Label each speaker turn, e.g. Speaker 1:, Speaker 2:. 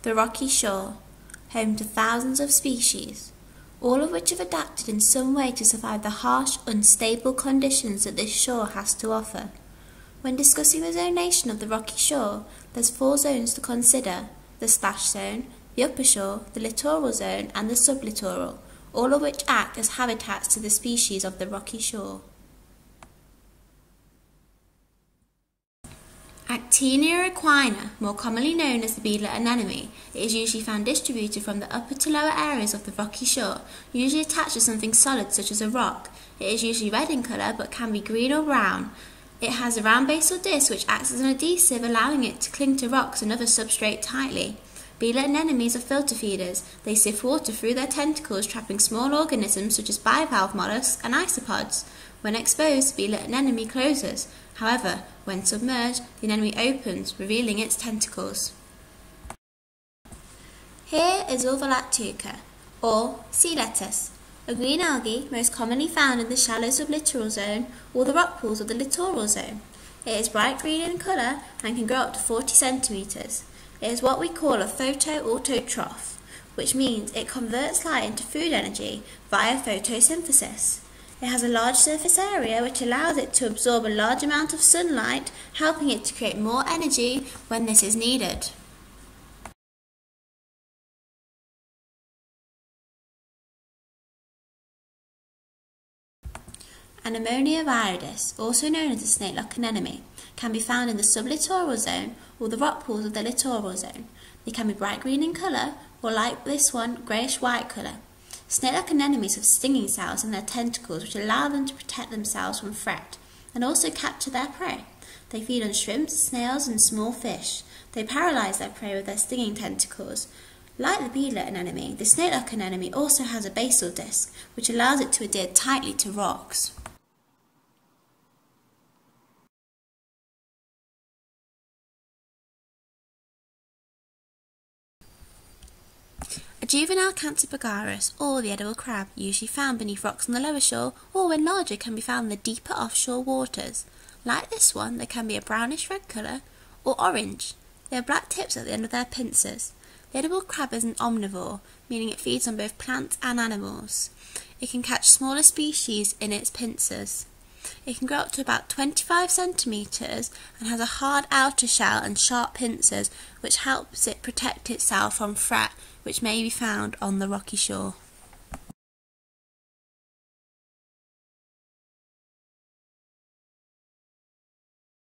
Speaker 1: the rocky shore, home to thousands of species, all of which have adapted in some way to survive the harsh, unstable conditions that this shore has to offer. When discussing the zonation of the rocky shore, there's 4 zones to consider: the splash zone, the upper shore, the littoral zone and the sublittoral, all of which act as habitats to the species of the rocky shore. Actinia equina, more commonly known as the beadlet anemone, is usually found distributed from the upper to lower areas of the rocky shore, usually attached to something solid such as a rock. It is usually red in colour but can be green or brown. It has a round basal disc which acts as an adhesive, allowing it to cling to rocks and other substrate tightly. Beadlet anemones are filter feeders. They sift water through their tentacles, trapping small organisms such as bivalve mollusks and isopods. When exposed, the beadlet anemone closes. However, when submerged, the anemone opens, revealing its tentacles. Here is Ulvolactuca, or sea lettuce, a green algae most commonly found in the shallow sublittoral zone or the rock pools of the littoral zone. It is bright green in colour and can grow up to 40 centimetres. It is what we call a photoautotroph, which means it converts light into food energy via photosynthesis. It has a large surface area which allows it to absorb a large amount of sunlight, helping it to create more energy when this is needed. Anemonia viridis, also known as the snake-lock anemone, can be found in the sublittoral zone or the rock pools of the littoral zone. They can be bright green in colour or, like this one, greyish-white colour. Snake-lock anemones have stinging cells in their tentacles which allow them to protect themselves from threat and also capture their prey. They feed on shrimps, snails and small fish. They paralyse their prey with their stinging tentacles. Like the beadlet anemone, the snake-lock anemone also has a basal disc which allows it to adhere tightly to rocks. A juvenile Cantipagarus, or the edible crab, usually found beneath rocks on the lower shore, or when larger can be found in the deeper offshore waters. Like this one, they can be a brownish red colour or orange. They have black tips at the end of their pincers. The edible crab is an omnivore, meaning it feeds on both plants and animals. It can catch smaller species in its pincers. It can grow up to about 25 centimetres and has a hard outer shell and sharp pincers which helps it protect itself from threat which may be found on the rocky shore.